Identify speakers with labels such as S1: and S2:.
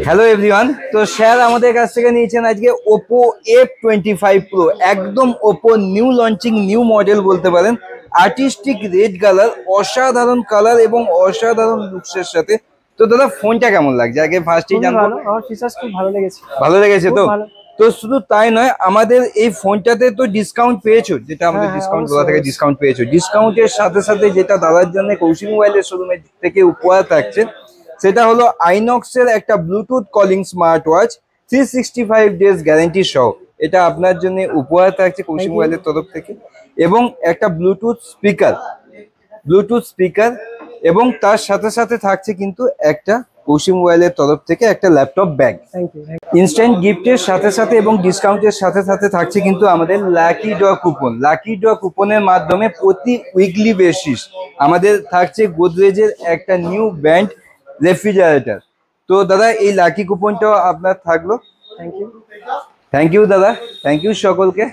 S1: Hello everyone, তো sir আমাদের কাছ থেকে নিয়েছেন আজকে ওপো F25 Pro, একদম Oppo new launching new model বলতে পারেন। আর্টিস্টিক রেড কালার, অসাধারণ কালার এবং অসাধারণ লুকসের সাথে। তো দাদা ফোনটা কেমন লাগছে আগে ফার্স্টেই
S2: খুবই
S1: জানবো।
S2: ভালো, আমার ফিচার্স খুব ভালো লেগেছে।
S1: ভালো লেগেছে
S2: খুব
S1: তো?
S2: ভালো।
S1: তো শুধু তাই নয়, আমাদের এই ফোনটাতে তো ডিসকাউন্ট পেয়েছো, যেটা আমাদের
S2: হ্যাঁ হ্যাঁ,
S1: ডিসকাউন্ট বলা
S2: অবশ্যই
S1: থেকে
S2: অবশ্যই।
S1: ডিসকাউন্ট পেয়েছো। ডিসকাউন্টের সাথে সাথে যেটা দাদার জন্য কৌশিক মোবাইলের শোরুমের থেকে উপহার থাকছে, সেটা হলো আইনক্সের একটা Bluetooth calling smart watch 365 days guarantee সহ। এটা আপনার জন্য উপহার থাকছে কৌশিক
S2: থ্যাংক ইউ।
S1: মোবাইলের তরফ থেকে। এবং একটা ব্লুটুথ স্পিকার এবং তার সাথে সাথে থাকছে কিন্তু একটা কৌশিক মোবাইলের তরফ থেকে একটা laptop bag.
S2: Thank you.
S1: Instant গিফটের সাথে সাথে এবং ডিসকাউন্টের সাথে সাথে থাকছে কিন্তু আমাদের লাকি ড্র কুপনের মাধ্যমে প্রতি উইকলি বেসিস আমাদের থাকছে গোদরেজের একটা নিউ ব্র্যান্ড রেফ্রিজারেটর। তো দাদা এই লাকি কুপনটাও আপনার থাকলো।
S2: Thank you.
S1: থ্যাংক ইউ দাদা, থ্যাংক ইউ সকলকে।